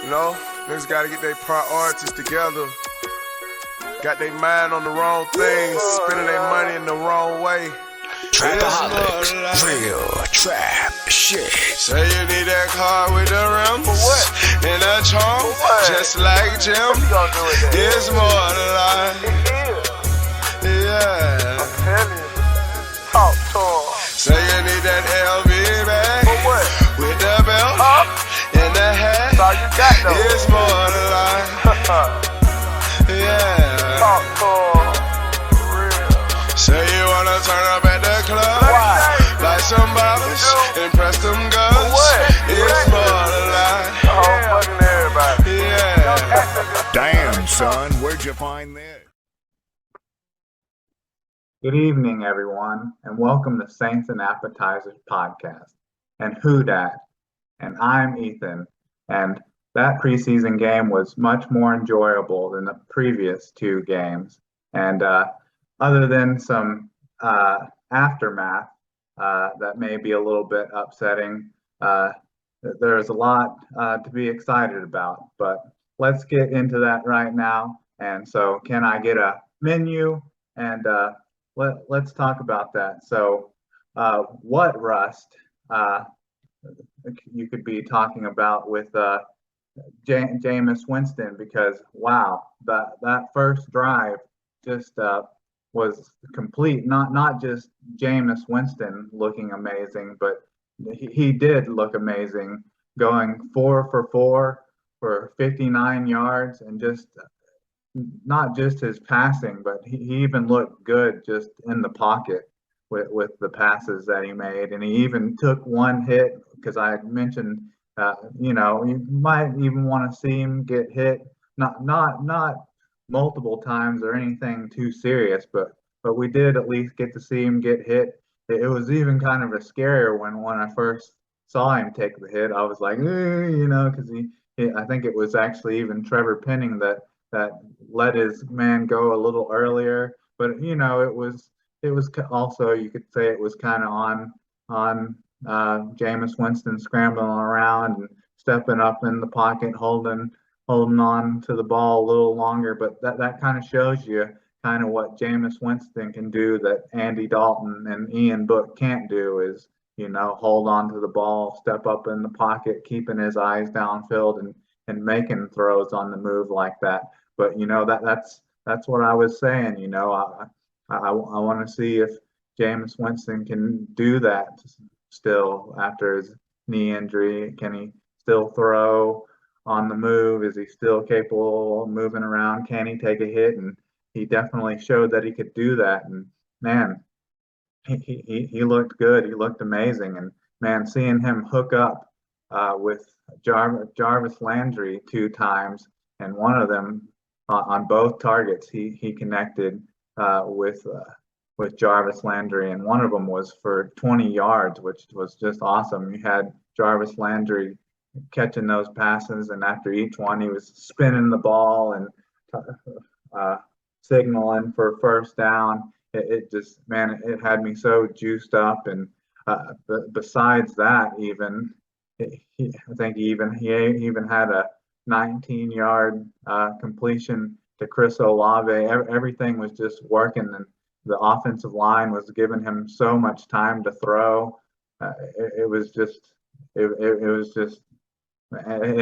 You know, niggas gotta get their priorities together. Got their mind on the wrong things, spending their money in the wrong way. Trapaholics, real trap shit. Say you need that car with the rims and a trunk, just like Jim. It's more to life. Yeah. Talk to him. Say you need that LV bag with the belt and the hat. That's all you got though. It's more to life. Yeah. Talk to him. Real. Say you wanna turn up at the club, like some bottles, and press them guns. It's more to life. Fucking everybody. Yeah. Damn, son, where'd you find this? Good evening, everyone, and welcome to Saints and Appetizers podcast. And who dat? And I'm Ethan. And that preseason game was much more enjoyable than the previous two games. And other than some aftermath that may be a little bit upsetting, there's a lot to be excited about. But let's get into that right now. And so, can I get a menu? And let's talk about that. So, what rust you could be talking about with Jameis Winston? Because wow, that first drive just was complete. Not just Jameis Winston looking amazing, but he did look amazing, going 4 for 4 for 59 yards, and just not just his passing, but he even looked good just in the pocket with the passes that he made. And he even took one hit, because I had mentioned, you might even want to see him get hit, not multiple times or anything too serious, but we did at least get to see him get hit. It was even kind of a scarier when I first saw him take the hit. I was like, because I think it was actually even Trevor Penning that let his man go a little earlier. But it was also, you could say, it was kind of on Jameis Winston scrambling around and stepping up in the pocket, holding on to the ball a little longer. But that kind of shows you kind of what Jameis Winston can do that Andy Dalton and Ian Book can't do, is hold on to the ball, step up in the pocket, keeping his eyes downfield, and making throws on the move like that. But that's what I was saying. I want to see if Jameis Winston can do that still after his knee injury. Can he still throw on the move? Is he still capable of moving around? Can he take a hit? And he definitely showed that he could do that. And man, he looked good. He looked amazing. And man, seeing him hook up with Jarvis Landry 2 times, and one of them on both targets, he connected with Jarvis Landry, and one of them was for 20 yards, which was just awesome. You had Jarvis Landry catching those passes, and after each one, he was spinning the ball and signaling for first down. It just, man, it had me so juiced up. And besides that, even I think he even had a 19-yard completion to Chris Olave. Everything was just working, and the offensive line was giving him so much time to throw. It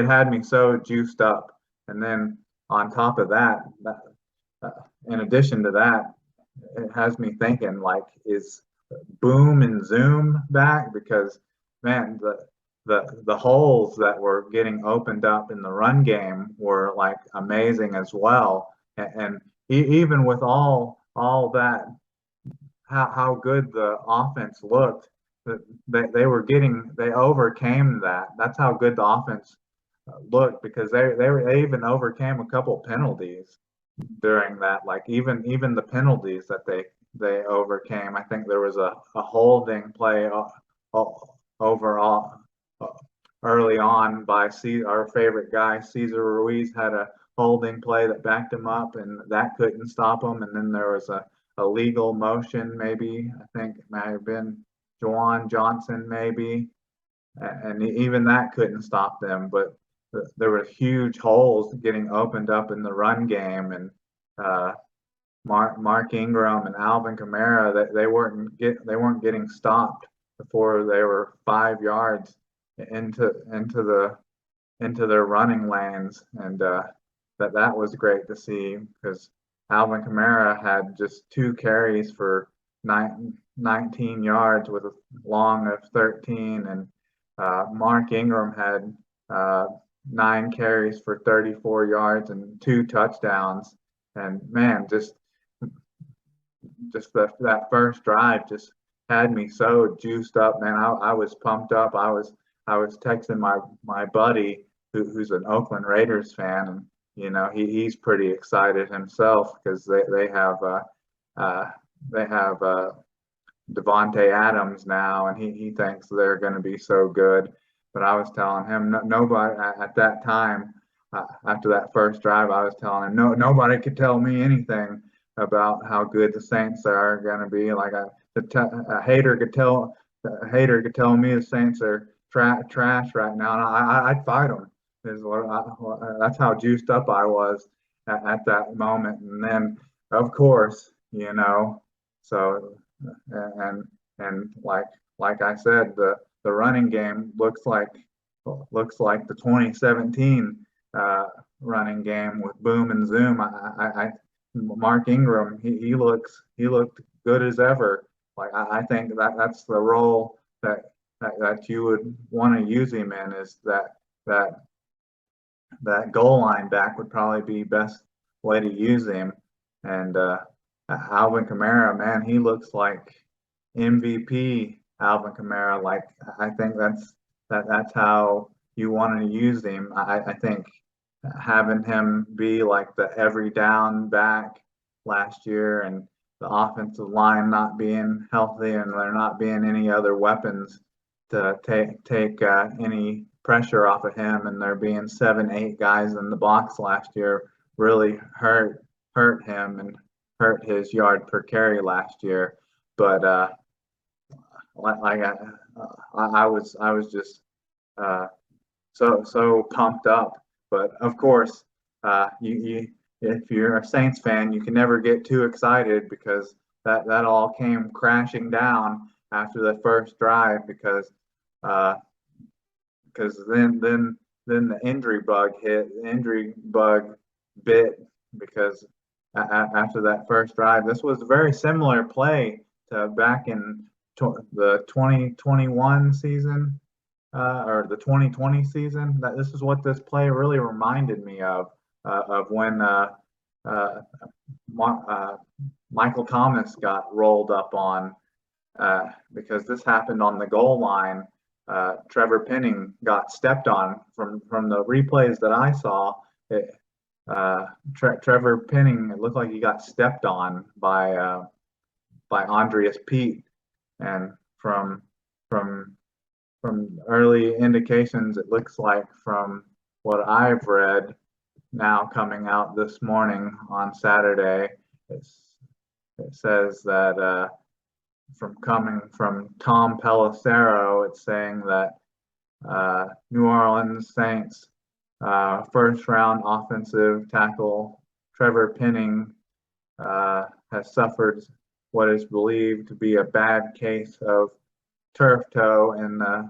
had me so juiced up. And then on top of that, in addition to that, it has me thinking, like, is Boom and Zoom back? Because man, the holes that were getting opened up in the run game were like amazing as well. And even with all that, how good the offense looked, they overcame that. That's how good the offense looked, because they even overcame a couple penalties during that. Like even the penalties that they overcame. I think there was a holding play overall early on by our favorite guy, Cesar Ruiz, had a holding play that backed him up, and that couldn't stop him. And then there was a legal motion, maybe, I think it might have been Juwan Johnson, maybe, and even that couldn't stop them. But there were huge holes getting opened up in the run game, and Mark Ingram and Alvin Kamara, that they weren't getting stopped before they were 5 yards into their running lanes, and that was great to see, because Alvin Kamara had just 2 carries for 19 yards with a long of 13, and Mark Ingram had 9 carries for 34 yards and 2 touchdowns. And man, just that first drive just had me so juiced up, man. I was pumped up. I was texting my buddy who's an Oakland Raiders fan, and he's pretty excited himself, because they have Devontae Adams now, and he thinks they're going to be so good. But I was telling him, nobody at that time, after that first drive, I was telling him nobody could tell me anything about how good the Saints are going to be. Like a hater could tell me the Saints are trash right now, and I'd fight them. That's how juiced up I was at that moment. And then, of course, so and like I said, the running game looks like the 2017 running game with boom and zoom. Mark Ingram, he looked good as ever. Like I think that's the role that you would want to use him in, is that goal line back would probably be best way to use him. And Alvin Kamara, man, he looks like MVP Alvin Kamara. Like I think that's how you want to use him. I think having him be like the every down back last year, and the offensive line not being healthy, and there not being any other weapons to take any pressure off of him, and there being 7-8 guys in the box last year, really hurt him and hurt his yard per carry last year. But I was just so pumped up. But of course, if you're a Saints fan, you can never get too excited, because that all came crashing down after the first drive, because then the injury bug bit, because after that first drive, this was a very similar play to back in the 2021 season, or the 2020 season. That this is what this play really reminded me of when Michael Thomas got rolled up on, because this happened on the goal line. Trevor Penning got stepped on. From the replays that I saw, Trevor Penning, it looked like he got stepped on by Andreas Pete, and from early indications, it looks like, from what I've read now coming out this morning on Saturday, it says that coming from Tom Pelissero, it's saying that New Orleans Saints first round offensive tackle Trevor Penning has suffered what is believed to be a bad case of turf toe in the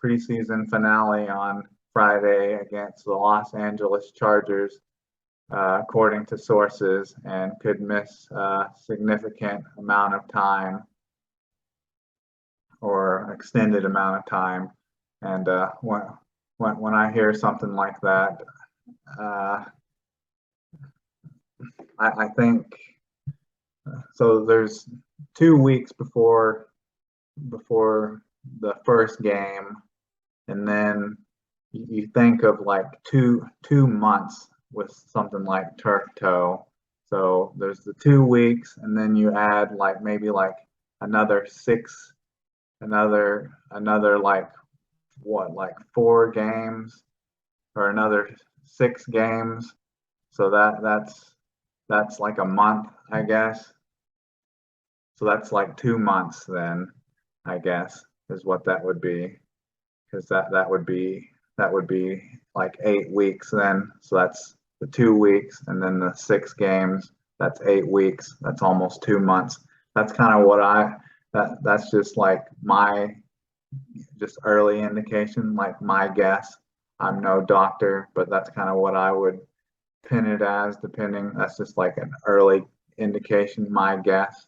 preseason finale on Friday against the Los Angeles Chargers, according to sources, and could miss a significant amount of time, or extended amount of time. And when I hear something like that, I think so. There's 2 weeks before the first game, and then you think of like two months with something like turf toe. So there's the 2 weeks, and then you add like maybe like another like what, like 4 games, or another 6 games. So that's like a month, I guess. So that's like 2 months then, I guess, is what that would be, because that would be like 8 weeks then. So that's the 2 weeks, and then the 6 games, that's 8 weeks. That's almost 2 months. That's kind of what that's just like my just early indication, like my guess. I'm no doctor, but that's kind of what I would pin it as, depending. That's just like an early indication, my guess.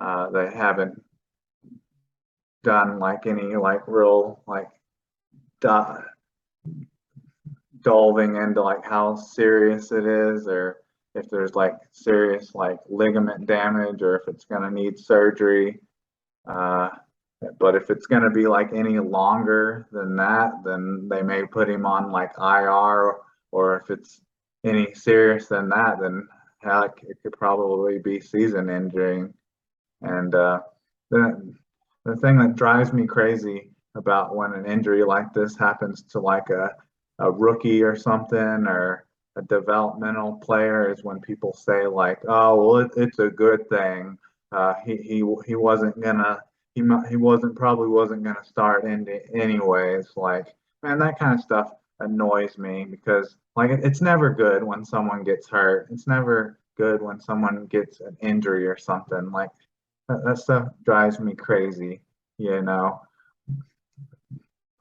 They haven't done like any like real like delving into like how serious it is, or if there's like serious like ligament damage, or if it's going to need surgery. Uh, but if it's going to be like any longer than that, then they may put him on like IR, or if it's any serious than that, then heck, it could probably be season ending. And the the thing that drives me crazy about when an injury like this happens to like a rookie or something, or a developmental player, is when people say like, "Oh, well, it's a good thing. He wasn't gonna he wasn't probably wasn't gonna start anyways." Like, man, that kind of stuff annoys me, because like it's never good when someone gets hurt. It's never good when someone gets an injury or something. Like that stuff drives me crazy, you know.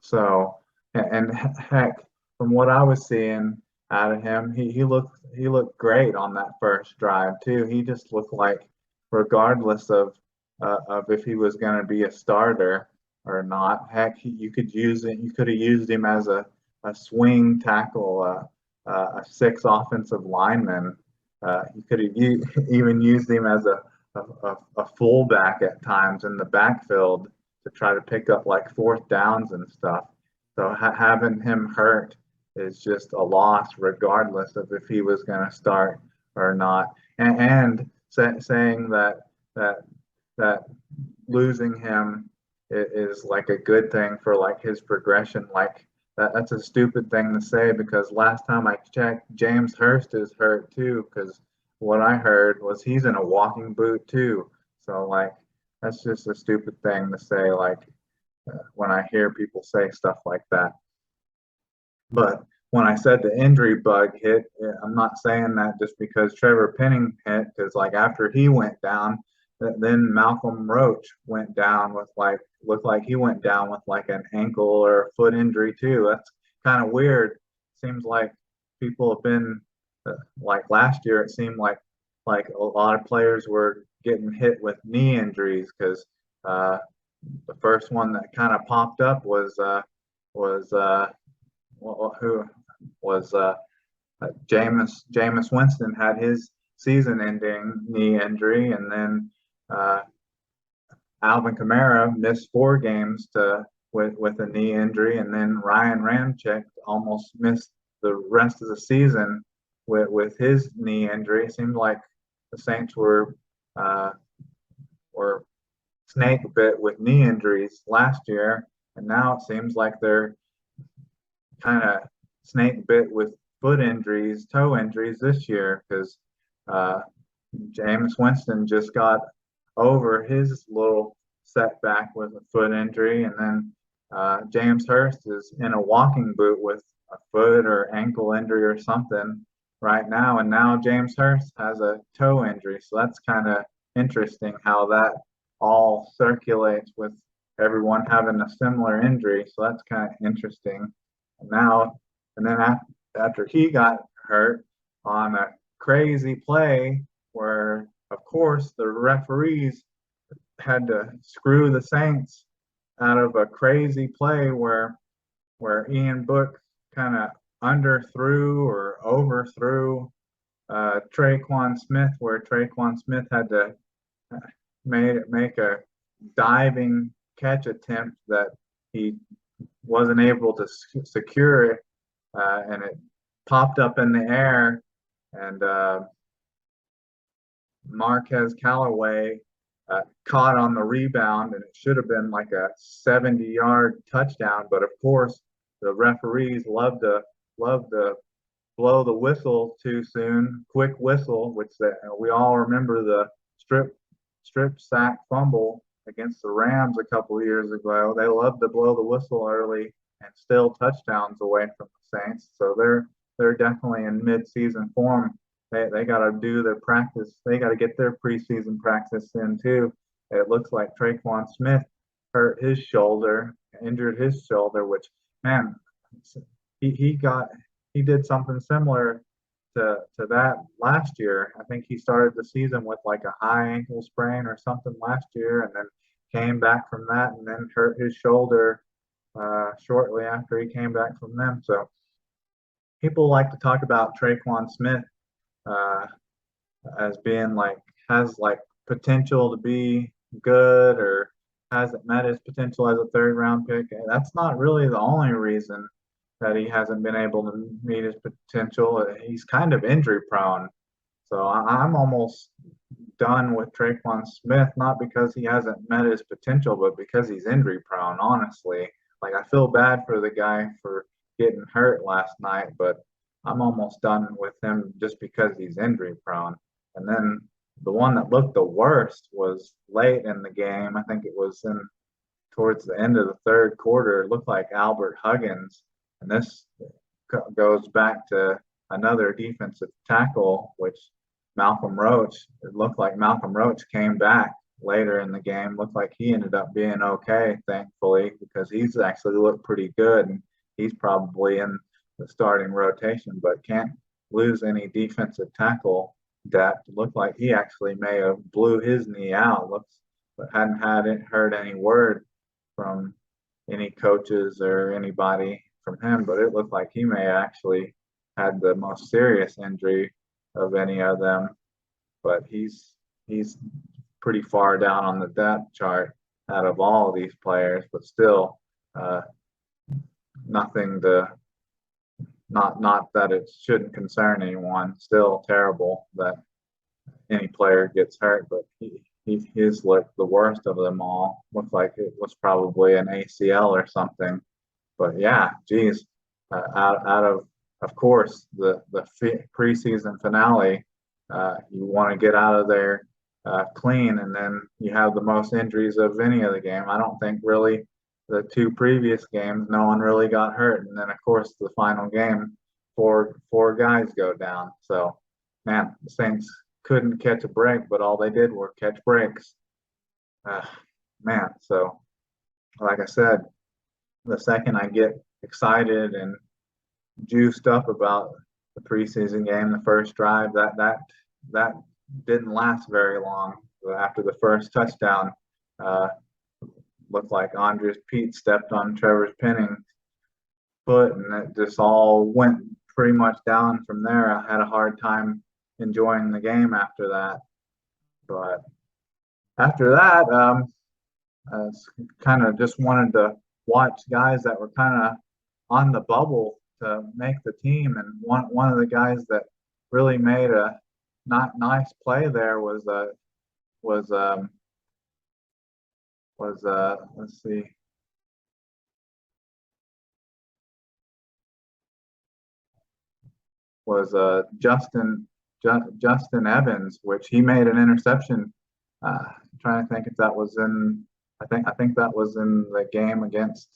So, and heck, from what I was seeing out of him, he looked great on that first drive too. He just looked like, regardless of if he was going to be a starter or not, heck, you could use it. You could have used him as a swing tackle, a six offensive lineman. You could have even used him as a fullback at times in the backfield to try to pick up like fourth downs and stuff. So having him hurt is just a loss, regardless of if he was going to start or not. And saying that that losing him is like a good thing for like his progression, like that's a stupid thing to say, because last time I checked, James Hurst is hurt too. Because what I heard was he's in a walking boot too. So like that's just a stupid thing to say, like when I hear people say stuff like that. But when I said the injury bug hit, I'm not saying that just because Trevor Penning hit, because like after he went down, then Malcolm Roach went down with like looked like he went down with like an ankle or a foot injury too. That's kind of weird. Seems like people have been like last year. It seemed like a lot of players were getting hit with knee injuries, because the first one that kind of popped up was who was Jameis Winston had his season-ending knee injury, and then uh, Alvin Kamara missed 4 games with a knee injury, and then Ryan Ramczyk almost missed the rest of the season with his knee injury. It seemed like the Saints were snake bit with knee injuries last year, and now it seems like they're kind of snake bit with foot injuries, toe injuries this year, because uh, Jameis Winston just got over his little setback with a foot injury, and then James Hurst is in a walking boot with a foot or ankle injury or something right now, and now James Hurst has a toe injury. So that's kind of interesting how that all circulates with everyone having a similar injury. So that's kind of interesting. And then after he got hurt on a crazy play where, of course, the referees had to screw the Saints out of a crazy play where Ian Book kind of underthrew or overthrew Traquan Smith, where Traquan Smith had to make a diving catch attempt that he wasn't able to secure it, and it popped up in the air, and Marquez Callaway caught on the rebound, and it should have been like a 70-yard touchdown. But of course, the referees love to blow the whistle too soon, quick whistle, which we all remember the strip sack fumble against the Rams a couple of years ago. They love to blow the whistle early and still touchdowns away from the Saints. So they're definitely in mid-season form. They got to do their practice. They got to get their preseason practice in too. It looks like Traquan Smith hurt his shoulder, injured his shoulder, which, man, he did something similar to that last year. I think he started the season with like a high ankle sprain or something last year, and then came back from that, and then hurt his shoulder shortly after he came back from them. So people like to talk about Traquan Smith uh, as being has potential to be good, or hasn't met his potential as a third round pick. That's not really the only reason that he hasn't been able to meet his potential. He's kind of injury prone. So I'm almost done with Traquan Smith, not because he hasn't met his potential, but because he's injury prone, honestly. Like, I feel bad for the guy for getting hurt last night, but I'm almost done with him just because he's injury prone. And then the one that looked the worst was late in the game. I think it was towards the end of the third quarter. It looked like Albert Huggins, and this goes back to another defensive tackle, which Malcolm Roach. It looked like Malcolm Roach came back later in the game. Looked like he ended up being okay, thankfully, because he's actually looked pretty good, and he's probably in the starting rotation, but can't lose any defensive tackle depth. Looked like he actually may have blew his knee out. But hadn't heard any word from any coaches or anybody from him, but it looked like he may actually had the most serious injury of any of them. But he's pretty far down on the depth chart out of all of these players, but still nothing to not that it shouldn't concern anyone. Still terrible that any player gets hurt, but he's looked the worst of them all. Looked like it was probably an ACL or something. But yeah, geez, out of course the preseason finale, you want to get out of there clean, and then you have the most injuries of any of the game. I don't think really the two previous games no one really got hurt, and then of course the final game, four guys go down. So man, the Saints couldn't catch a break, but all they did were catch breaks. Man, so like I said, the second I get excited and juiced up about the preseason game, the first drive, that didn't last very long. After the first touchdown, looked like Andres Pete stepped on Trevor's Penning's foot, and it just all went pretty much down from there. I had a hard time enjoying the game after that. But after that, I kind of just wanted to watch guys that were kind of on the bubble to make the team. And one of the guys that really made a not nice play there was let's see, was Justin Evans, which he made an interception. I'm trying to think if that was in. I think that was in the game against.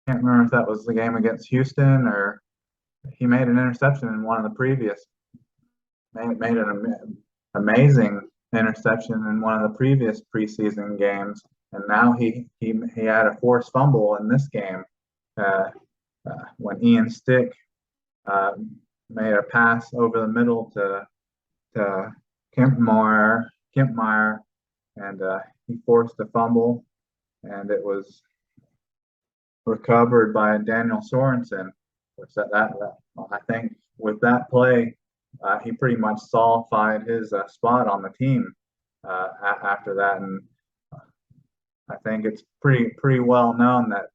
Can't remember if that was the game against Houston, or he made an interception in one of the previous. Made an amazing interception in one of the previous preseason games, and now he had a forced fumble in this game when Ian Stick made a pass over the middle to Kempmeyer, and he forced a fumble, and it was recovered by Daniel Sorensen, which that I think with that play, he pretty much solidified his spot on the team after that. And I think it's pretty well known that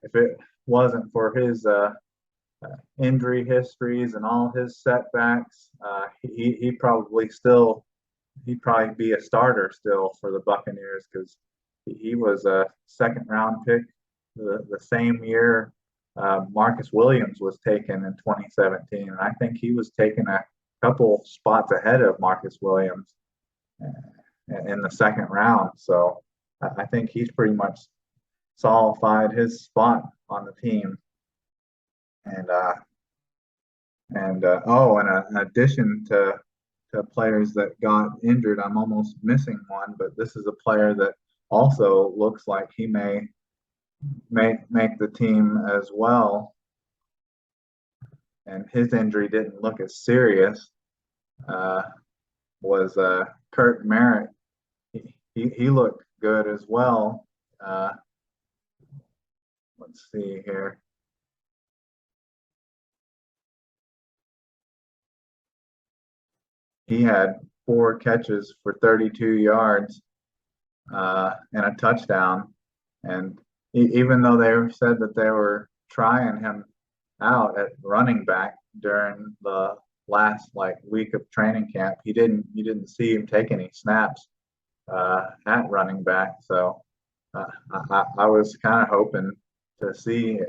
if it wasn't for his injury histories and all his setbacks, he'd probably be a starter still for the Buccaneers, because he was a second round pick the same year Marcus Williams was taken in 2017, and I think he was taken a couple spots ahead of Marcus Williams in the second round. So I think he's pretty much solidified his spot on the team. And in addition to players that got injured, I'm almost missing one, but this is a player that also looks like he may make the team as well. And his injury didn't look as serious. Was Kurt Merritt. He looked good as well. Let's see here. He had 4 catches for 32 yards and a touchdown. And even though they said that they were trying him out at running back during the last week of training camp, you didn't see him take any snaps at running back. So I was kind of hoping to see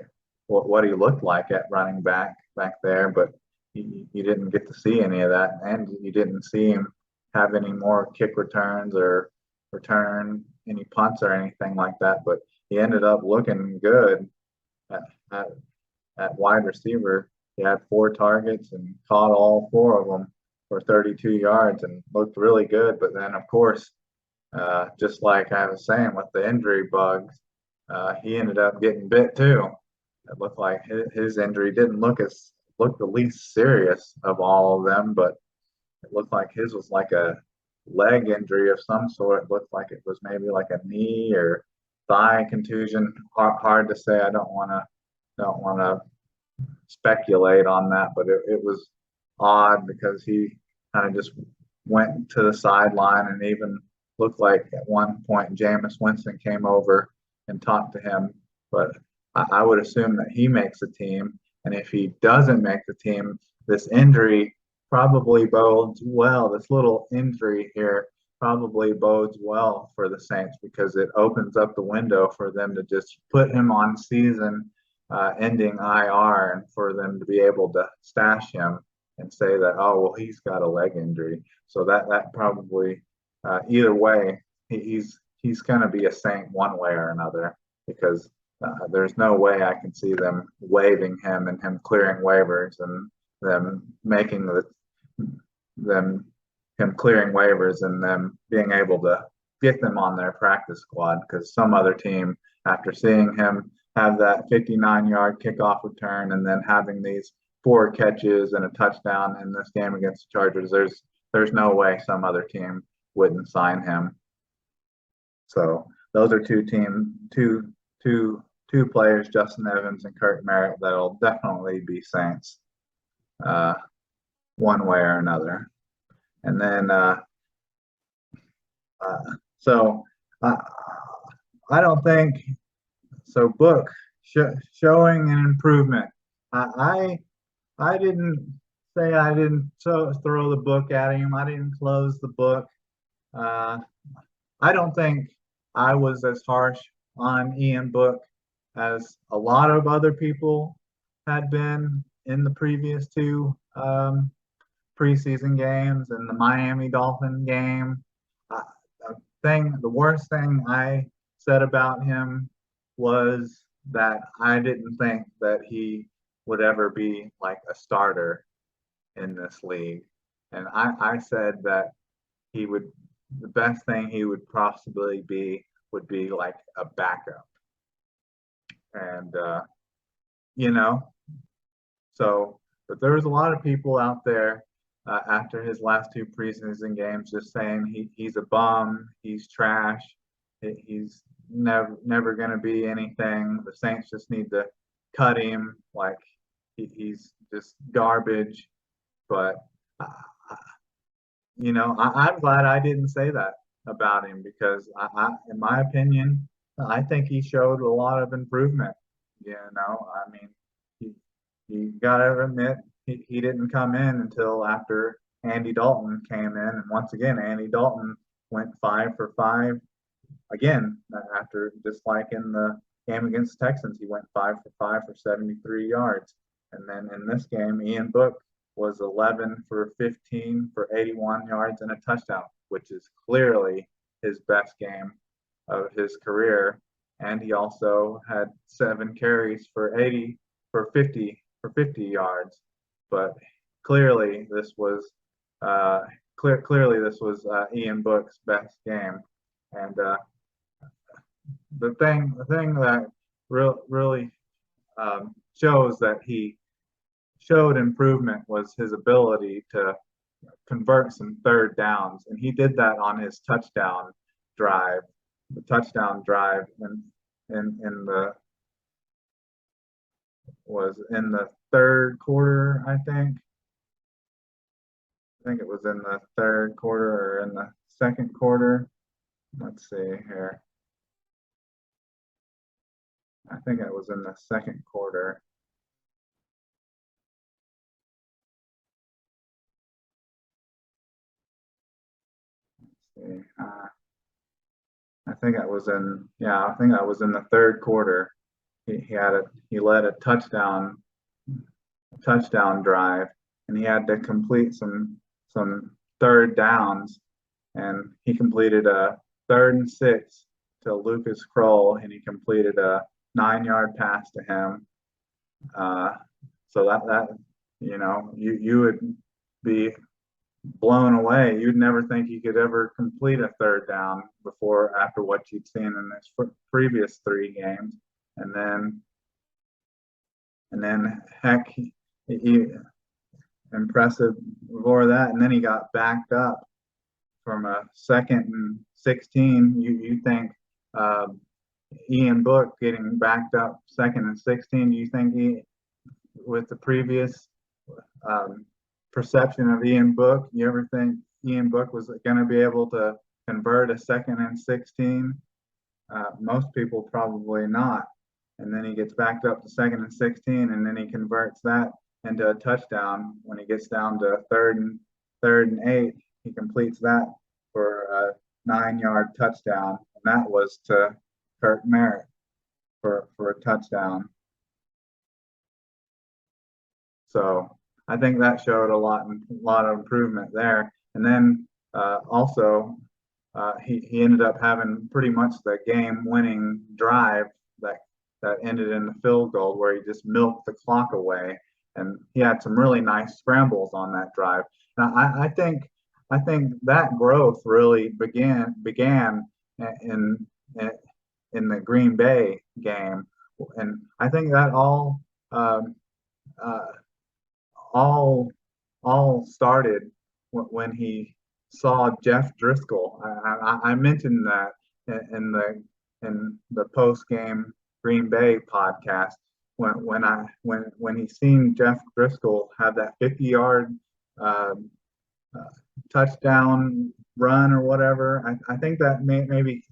what he looked like at running back there, but you didn't get to see any of that, and you didn't see him have any more kick returns or return any punts or anything like that. But he ended up looking good at wide receiver. He had 4 targets and caught all 4 of them for 32 yards and looked really good. But then, of course, just like I was saying with the injury bugs, he ended up getting bit too. It looked like his injury didn't looked the least serious of all of them, but it looked like his was like a leg injury of some sort. It looked like it was maybe like a knee or thigh contusion. Hard to say. I don't want to speculate on that, but it was odd because he kind of just went to the sideline, and even looked like at one point Jameis Winston came over and talked to him. But I would assume that he makes the team. And if he doesn't make the team, this injury probably bodes well. This little injury here probably bodes well for the Saints because it opens up the window for them to just put him on season ending IR and for them to be able to stash him and say that, oh, well, he's got a leg injury. So that probably either way, he's going to be a Saint one way or another because there's no way I can see them waiving him and him clearing waivers and them making him clearing waivers and them being able to get them on their practice squad because some other team, after seeing him have that 59-yard kickoff return and then having these 4 catches and a touchdown in this game against the Chargers, there's no way some other team wouldn't sign him. So those are two players, Justin Evans and Kurt Merritt, that'll definitely be Saints one way or another. And then I don't think so. Book showing an improvement. I didn't say I didn't throw the book at him. I didn't close the book. I don't think I was as harsh on Ian Book as a lot of other people had been in the previous 2 preseason games and the Miami Dolphin game. The worst thing I said about him was that I didn't think that he would ever be like a starter in this league. And I said that the best thing he would possibly be would be like a backup. And, but there was a lot of people out there after his last 2 preseason games just saying he's a bum, he's trash, he's never going to be anything. The Saints just need to cut him, like he's just garbage. But, I'm glad I didn't say that about him because in my opinion, I think he showed a lot of improvement. I mean, you got to admit he didn't come in until after Andy Dalton came in, and once again, Andy Dalton went 5 for 5 again after, just like in the game against the Texans, he went 5 for 5 for 73 yards, and then in this game, Ian Book was 11 for 15 for 81 yards and a touchdown, which is clearly his best game of his career. and he also had 7 carries for 50 yards. But clearly this was clearly this was Ian Book's best game. And the thing that really shows that he showed improvement was his ability to convert some third downs, and he did that on his touchdown drive. The touchdown drive in the was in the third quarter, I think. I think it was in the third quarter or in the second quarter. Let's see here. I think it was in the second quarter. Let's see. I think that was in I think that was in the third quarter. He led a touchdown drive, and he had to complete some third downs, and he completed a 3rd and 6 to Lucas Kroll, and he completed a 9-yard pass to him. So that you would be blown away. You'd never think he could ever complete a third down before, after what you'd seen in his previous 3 games. And then heck, he impressive before that, and then he got backed up from a 2nd and 16. You think Ian Book getting backed up 2nd and 16? Do you think he, with the previous perception of Ian Book, you ever think Ian Book was going to be able to convert a 2nd and 16? Most people probably not. And then he gets backed up to 2nd and 16, and then he converts that into a touchdown. When he gets down to 3rd and 8, he completes that for a 9-yard touchdown, and that was to Kirk Merritt for a touchdown. So I think that showed a lot of improvement there. And then also he ended up having pretty much the game-winning drive that ended in the field goal, where he just milked the clock away, and he had some really nice scrambles on that drive. Now I think that growth really began in the Green Bay game, and I think that all started when he saw Jeff Driscoll. I mentioned that in the post game Green Bay podcast when he seen Jeff Driscoll have that 50-yard touchdown run or whatever. I think that maybe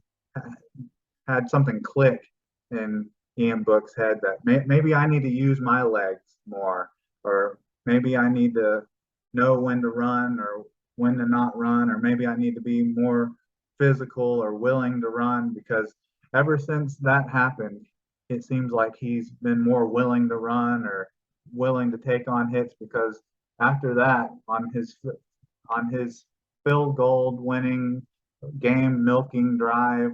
had something click in Ian Book's head, that maybe I need to use my legs more, or maybe I need to know when to run or when to not run, or maybe I need to be more physical or willing to run, because ever since that happened, it seems like he's been more willing to run or willing to take on hits, because after that, on his field goal winning game milking drive,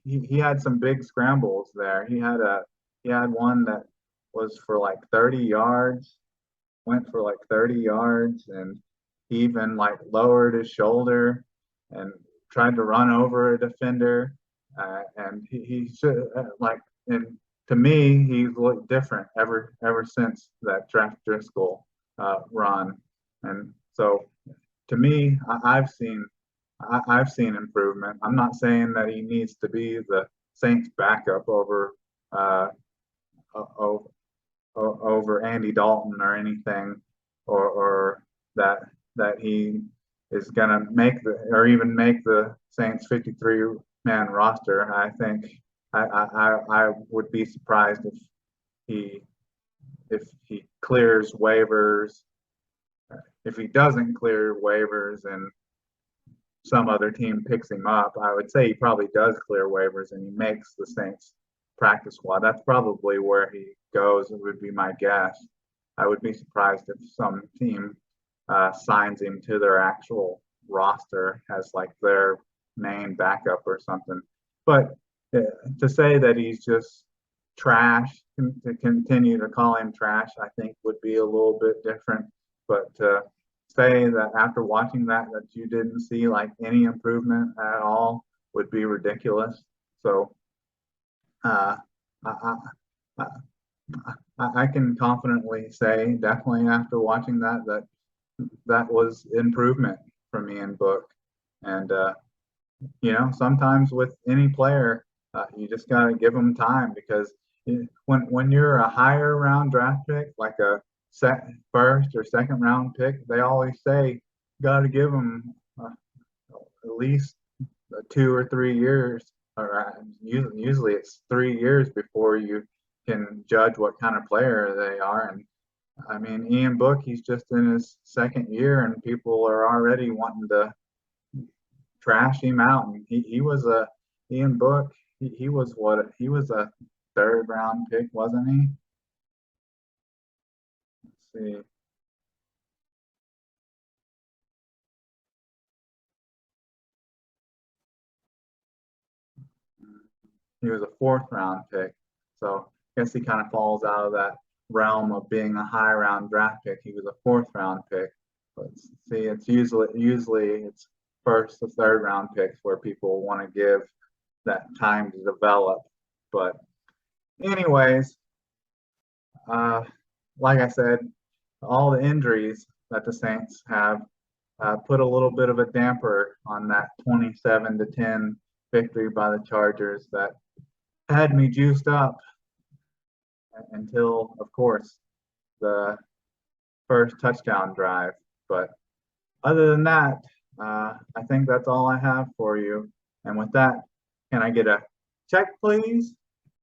he had some big scrambles there. He had one that was for like 30 yards, went for like 30 yards, and he even like lowered his shoulder and tried to run over a defender. And he should and to me, he's looked different ever since that Jeff Driscoll run. And so to me, I've seen improvement. I'm not saying that he needs to be the Saints backup over Andy Dalton or anything, or that he is gonna make even make the Saints 53-man roster. I think I would be surprised if he clears waivers. If he doesn't clear waivers and some other team picks him up, I would say he probably does clear waivers and he makes the Saints practice squad. That's probably where he goes. It would be my guess. I would be surprised if some team signs him to their actual roster as like their main backup or something. But to say that he's just trash, to continue to call him trash, I think would be a little bit different. But to say that after watching that you didn't see like any improvement at all would be ridiculous. So uh, I, I, I can confidently say, definitely after watching that was improvement from Ian Book. And sometimes with any player, you just got to give them time, because when you're a higher round draft pick, like a first or second round pick, they always say got to give them at least 2 or 3 years, or usually it's 3 years before you can judge what kind of player they are. And I mean, Ian Book, he's just in his second year, and people are already wanting to trash him out. And he was a Ian Book. He was he was a third round pick, wasn't he? Let's see. He was a fourth round pick. So I guess he kind of falls out of that realm of being a high round draft pick. He was a fourth round pick. But see, it's usually it's first or third round picks where people want to give that time to develop. But anyways, like I said, all the injuries that the Saints have put a little bit of a damper on that 27-10 victory by the Chargers that had me juiced up until, of course, the first touchdown drive. But other than that, I think that's all I have for you. And with that, can I get a check, please?